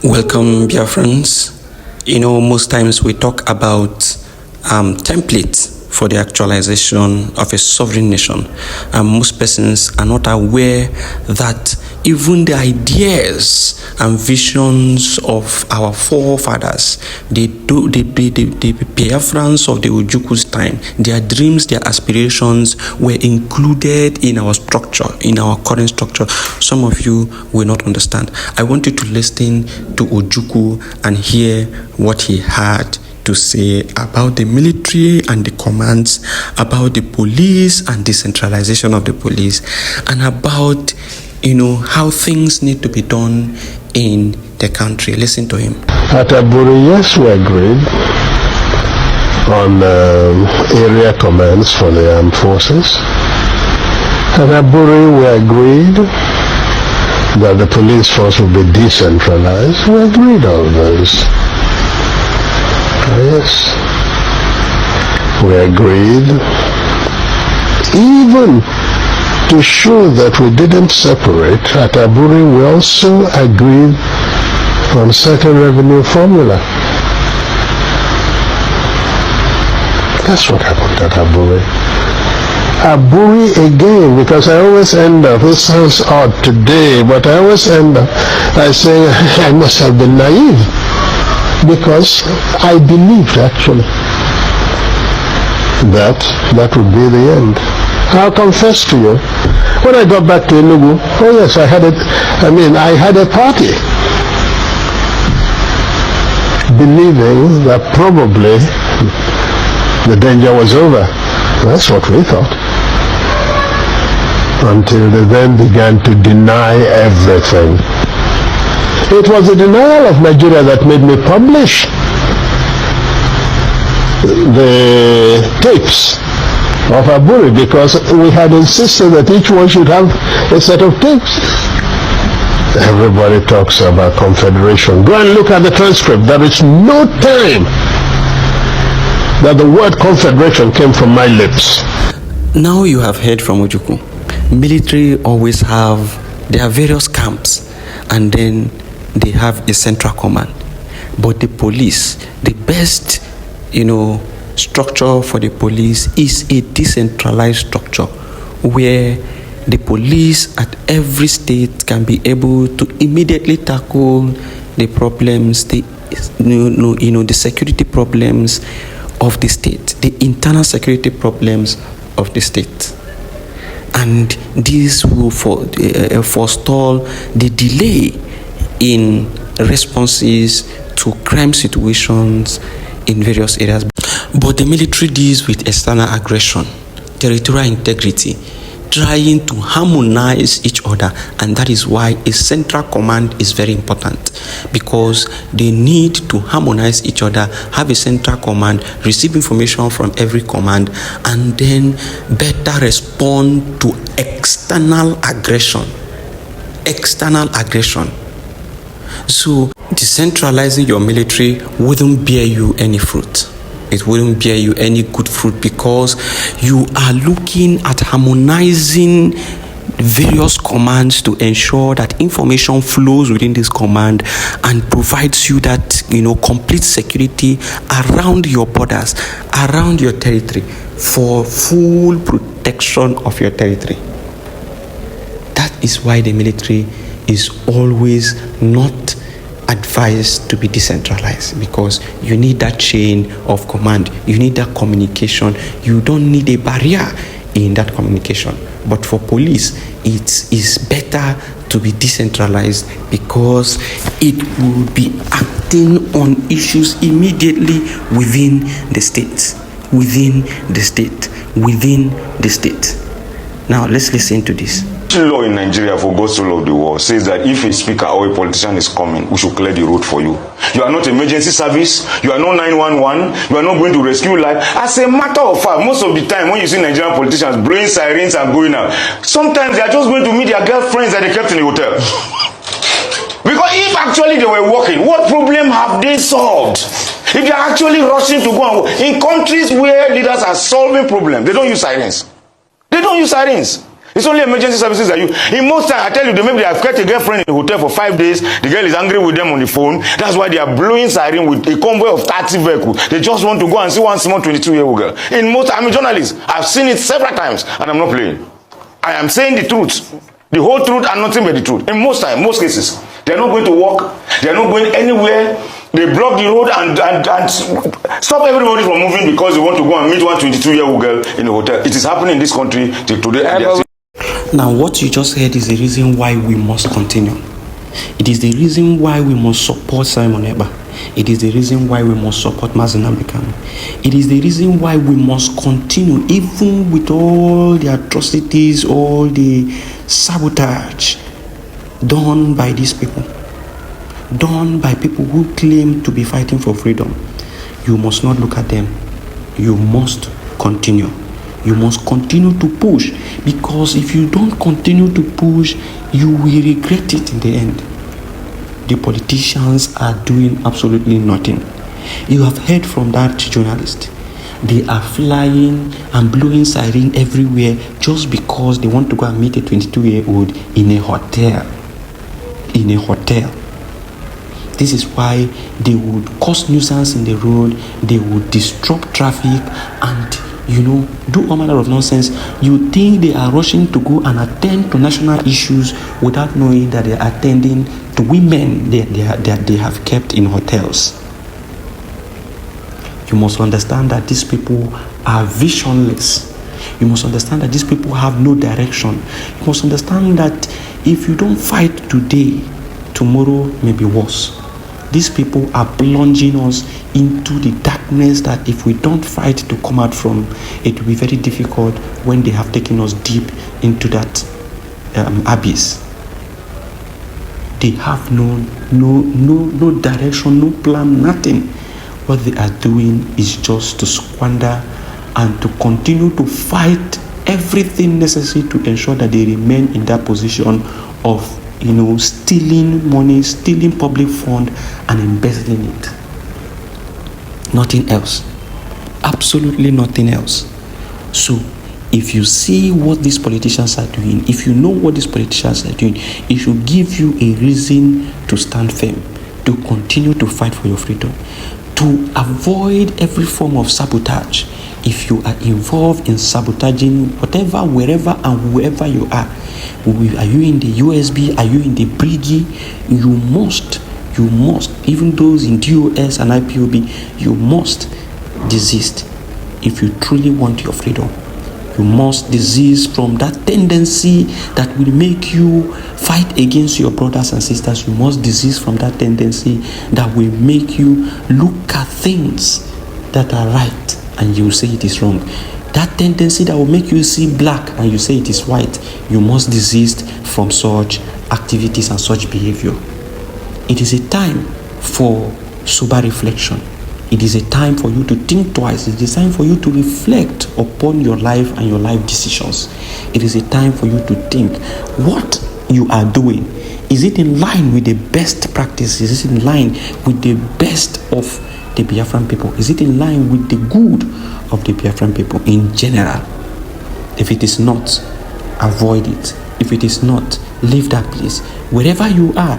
Welcome, Biafrans. Most times we talk about templates for the actualization of a sovereign nation. And most persons are not aware that even the ideas and visions of our forefathers, the Biafrans of the Ojukwu's time, their dreams, their aspirations were included in our structure, in our current structure. Some of you will not understand. I want you to listen to Ojukwu and hear what he had to say about the military and the commands, about the police and decentralization of the police, and about how things need to be done in the country. Listen to him. At Aburi, yes, we agreed on area commands for the armed forces. At Aburi, we agreed that the police force will be decentralized. We agreed on those. Yes, we agreed, even to show that we didn't separate. At Aburi, we also agreed on certain revenue formula. That's what happened at Aburi. Aburi again, because I always end up, this sounds odd today, but I always end up by saying I must have been naive. Because I believed actually that would be the end. I'll confess to you, when I got back to Enugu, oh yes, I had a party, believing that probably the danger was over. That's what we thought. Until they then began to deny everything. It was the denial of Nigeria that made me publish the tapes of Aburi, because we had insisted that each one should have a set of tapes. Everybody talks about confederation. Go and look at the transcript. There is no time that the word confederation came from my lips. Now you have heard from Ojukwu. Military always there are various camps, and then they have a central command. But the police, the best, structure for the police is a decentralized structure where the police at every state can be able to immediately tackle the problems, the security problems of the state, the internal security problems of the state. And this will forestall the delay in responses to crime situations in various areas. But the military deals with external aggression, territorial integrity, trying to harmonize each other, and that is why a central command is very important, because they need to harmonize each other, have a central command, receive information from every command, and then better respond to external aggression. So decentralizing your military wouldn't bear you any fruit. It wouldn't bear you any good fruit, because you are looking at harmonizing various commands to ensure that information flows within this command and provides you that complete security around your borders, around your territory, for full protection of your territory. That is why the military is always not advised to be decentralized, because you need that chain of command, you need that communication. You don't need a barrier in that communication. But for police, it is better to be decentralized, because it will be acting on issues immediately within the state. Now let's listen to this. Law in Nigeria, for God's sole of the world, says that if a speaker or a politician is coming, we should clear the road for you. You are not emergency service, you are not 911, you are not going to rescue life. As a matter of fact, most of the time when you see Nigerian politicians blowing sirens and going out, sometimes they are just going to meet their girlfriends that they kept in the hotel. Because if actually they were working, what problem have they solved? If they are actually rushing to go and work, in countries where leaders are solving problems, they don't use sirens. It's only emergency services that you. In most times, I tell you, maybe they have kept a girlfriend in the hotel for 5 days. The girl is angry with them on the phone. That's why they are blowing siren with a convoy of 30 vehicles. They just want to go and see one small 22-year-old girl. In most, I'm a journalist. I've seen it several times, and I'm not playing. I am saying the truth, the whole truth, and nothing but the truth. In most times, most cases, they are not going to walk. They are not going anywhere. They block the road and stop everybody from moving because they want to go and meet one 22-year-old girl in a hotel. It is happening in this country till today. Now, what you just heard is the reason why we must continue. It is the reason why we must support Simon Ekpa. It is the reason why we must support Nnamdi Kanu. It is the reason why we must continue, even with all the atrocities, all the sabotage done by these people, done by people who claim to be fighting for freedom. You must not look at them. You must continue. You must continue to push, because if you don't continue to push, you will regret it in the end. The politicians are doing absolutely nothing. You have heard from that journalist. They are flying and blowing siren everywhere just because they want to go and meet a 22-year-old in a hotel. In a hotel. This is why they would cause nuisance in the road, they would disrupt traffic, and do all manner of nonsense. You think they are rushing to go and attend to national issues without knowing that they are attending to women they have kept in hotels. You must understand that these people are visionless. You must understand that these people have no direction. You must understand that if you don't fight today, tomorrow may be worse. These people are plunging us into the darkness that if we don't fight to come out from, it will be very difficult when they have taken us deep into that abyss. They have no direction, no plan, nothing. What they are doing is just to squander and to continue to fight everything necessary to ensure that they remain in that position of stealing money, stealing public fund and embezzling it. Nothing else. Absolutely nothing else. So if you see what these politicians are doing, if you know what these politicians are doing, it should give you a reason to stand firm, to continue to fight for your freedom, to avoid every form of sabotage. If you are involved in sabotaging whatever, wherever and whoever you are you in the USB, are you in the Briggy, you must, even those in DOS and IPOB, you must desist. If you truly want your freedom, you must desist from that tendency that will make you fight against your brothers and sisters. You must desist from that tendency that will make you look at things that are right and you say it is wrong. That tendency that will make you see black and you say it is white. You must desist from such activities and such behavior. It is a time for sober reflection. It is a time for you to think twice. It is a time for you to reflect upon your life and your life decisions. It is a time for you to think what you are doing. Is it in line with the best practices? Is it in line with the best of the Biafran people? Is it in line with the good of the Biafran people in general? If it is not, avoid it. If it is not, leave that place. Wherever you are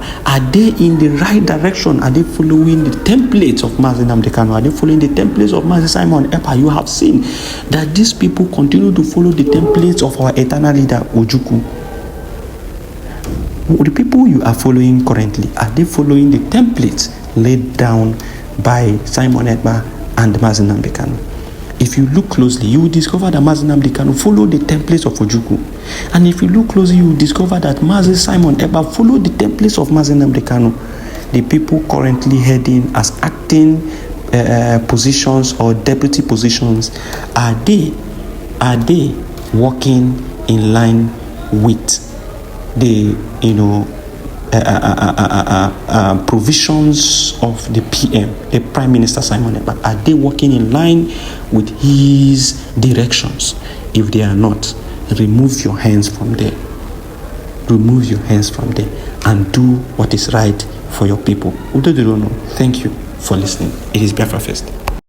they in the right direction? Are they following the templates of Nnamdi Kanu? Are they following the templates of Mazi Simon Ekpa? You have seen that these people continue to follow the templates of our eternal leader Ojukwu. The people you are following currently, are they following the templates laid down by Simon Ekpa and Mazi Kanu? If you look closely, you will discover that Mazi Kanu followed the templates of Ojukwu. And if you look closely, you will discover that Mazi Simon Ekpa followed the templates of Mazi Kanu. The people currently heading as acting positions or deputy positions, are they working in line with the provisions of the PM, the Prime Minister Simon Ekpa? Are they working in line with his directions? If they are not, remove your hands from there. Remove your hands from there and do what is right for your people. Thank you for listening. It is Biafra First.